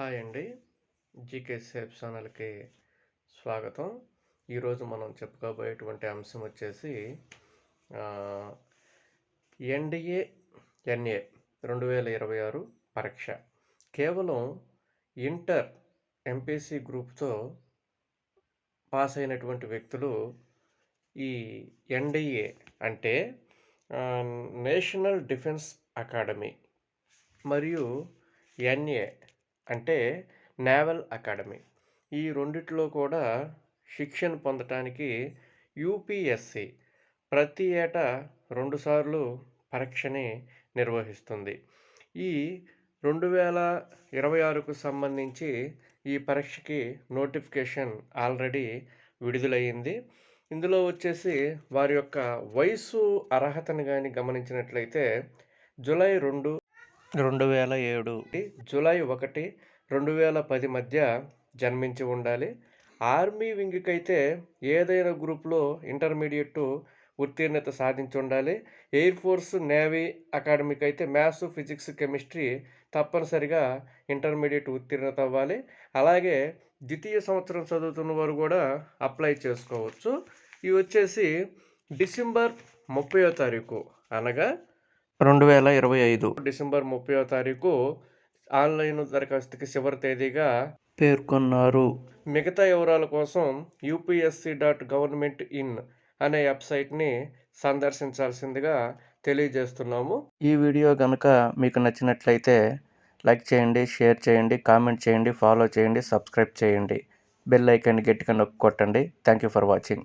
Hi అండి. GK safe ఛానల్‌కి స్వాగతం. ఈరోజు మనం చెప్పుకోబోయేటువంటి అంశం వచ్చేసి ఆహ్, ఎన్‌డీఏ, ఎన్ఏ 2026 పరీక్ష. కేవలం ఇంటర్ ఎంపీసీ గ్రూప్‌తో పాస్ అయినటువంటి వ్యక్తులు ఈ ఎన్‌డీఏ అంటే నేషనల్ డిఫెన్స్ అకాడమీ మరియు ఎన్ఏ అంటే నేవల్ అకాడమీ. ఈ రెండిట్లో కూడా శిక్షణ పొందటానికి యూపీఎస్‌సి ప్రతి ఏటా 2 సార్లు పరీక్షని నిర్వహిస్తుంది. ఈ 2026కు సంబంధించి ఈ పరీక్షకి నోటిఫికేషన్ ఆల్రెడీ విడుదలయ్యింది. ఇందులో వచ్చేసి వారి యొక్క వయసు అర్హతను గాని గమనించినట్లయితే జూలై 2, 2007 జూలై 1, 2010 మధ్య జన్మించి ఉండాలి. ఆర్మీ వింగ్‌కి అయితే ఏదైనా గ్రూప్‌లో ఇంటర్మీడియేట్ ఉత్తీర్ణత సాధించి ఉండాలి. ఎయిర్ ఫోర్స్, నేవీ అకాడమీకి అయితే మ్యాథ్స్, ఫిజిక్స్, కెమిస్ట్రీ తప్పనిసరిగా ఇంటర్మీడియేట్ ఉత్తీర్ణత అవ్వాలి. అలాగే ద్వితీయ సంవత్సరం చదువుతున్న వారు కూడా అప్లై చేసుకోవచ్చు. ఇవి వచ్చేసి డిసెంబర్ 30వ తారీఖు అనగా 2025 డిసెంబర్ 30వ తారీఖు ఆన్లైన్ దరఖాస్తుకి చివరి తేదీగా పేర్కొన్నారు. మిగతా వివరాల కోసం upsc.government.in అనే వెబ్సైట్ని సందర్శించాల్సిందిగా తెలియజేస్తున్నాము. ఈ వీడియో కనుక మీకు నచ్చినట్లయితే లైక్ చేయండి, షేర్ చేయండి, కామెంట్ చేయండి, ఫాలో చేయండి, సబ్స్క్రైబ్ చేయండి. బెల్ ఐకాన్ని గట్టిగా నొక్కి కొట్టండి. Thank you for watching.